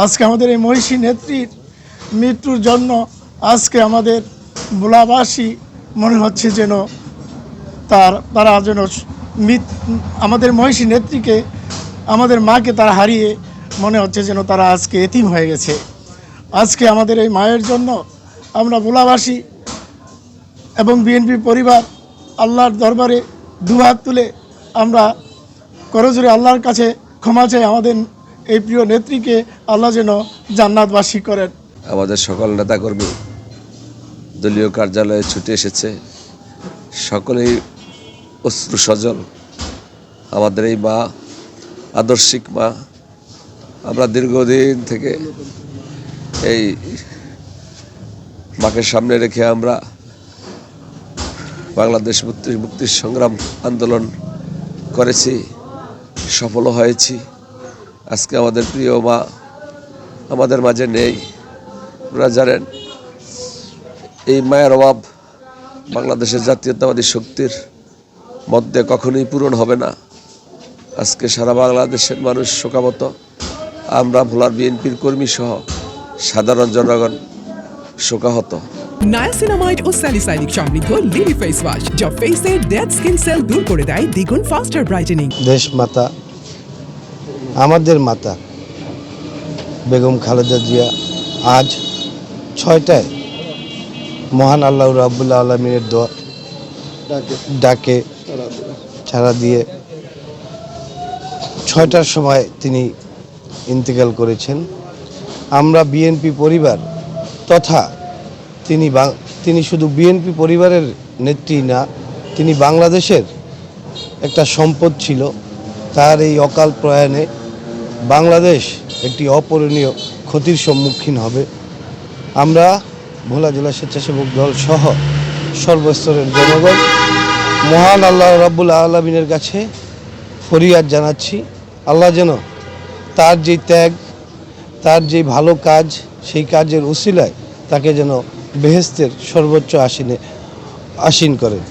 আজকে আমাদের এই মহিষী নেত্রীর মৃত্যুর জন্য আজকে আমাদের ভোলাবাসী মনে হচ্ছে যেন তারা যেন আমাদের মহিষী নেত্রীকে, আমাদের মাকে তারা হারিয়ে মনে হচ্ছে যেন তারা আজকে এতিম হয়ে গেছে। আজকে আমাদের এই মায়ের জন্য আমরা ভোলাবাসী এবং বিএনপি পরিবার আল্লাহর দরবারে দুহাত তুলে আমরা করজোরে আল্লাহর কাছে ক্ষমা চাই। আমাদের এই প্রিয় নেত্রীকে আল্লাহ যেন জান্নাতবাসী করেন। আমাদের সকল নেতাকর্মী দলীয় কার্যালয়ে ছুটে এসেছে, সকলেই অশ্রু সজল। আমাদের এই মা আদর্শিক মা, আমরা দীর্ঘদিন থেকে এই মাকে সামনে রেখে আমরা বাংলাদেশ মুক্তির সংগ্রাম আন্দোলন করেছি, সফল হয়েছি। আজকে আমাদের প্রিয় মা আমাদের মাঝে নেই। আপনারা জানেন এই মায়ের অভাব বাংলাদেশের জাতীয়তাবাদী শক্তির মধ্যে কখনোই পূরণ হবে না। আজকে সারা বাংলাদেশের মানুষ শোকাহত। আমরা ভোলার বিএনপির কর্মী সহ সাধারণ জনগণ শোকাহত। নায়াসিনামাইড ও স্যালিসাইলিক সমৃদ্ধ লিলি ফেস ওয়াশ যা ফেসের ডেড স্কিন সেল দূর করে দেয় দ্বিগুণ ফাস্টার ব্রাইটেনিং। দেশ মাতা, আমাদের মাতা বেগম খালেদা জিয়া আজ 6টায় মহান আল্লাহ রাব্বুল আলামিনের দোয়া ডাকে ছাড়া দিয়ে 6টার সময় তিনি ইন্তেকাল করেছেন। আমরা বিএনপি পরিবার তথা তিনি শুধু বিএনপি পরিবারের নেত্রী না, তিনি বাংলাদেশের একটা সম্পদ ছিল। তার এই অকাল প্রয়াণে বাংলাদেশ একটি অপূরণীয় ক্ষতির সম্মুখীন হবে। আমরা ভোলা জেলা স্বেচ্ছাসেবক দল সহ সর্বস্তরের জনগণ মহান আল্লাহ রাব্বুল আলামিনের কাছে ফরিয়াদ জানাচ্ছি, আল্লাহ যেন তার যে ত্যাগ, তার যে ভালো কাজ, সেই কাজের উসিলায় তাকে যেন বেহেশতের সর্বোচ্চ আসীন করেন।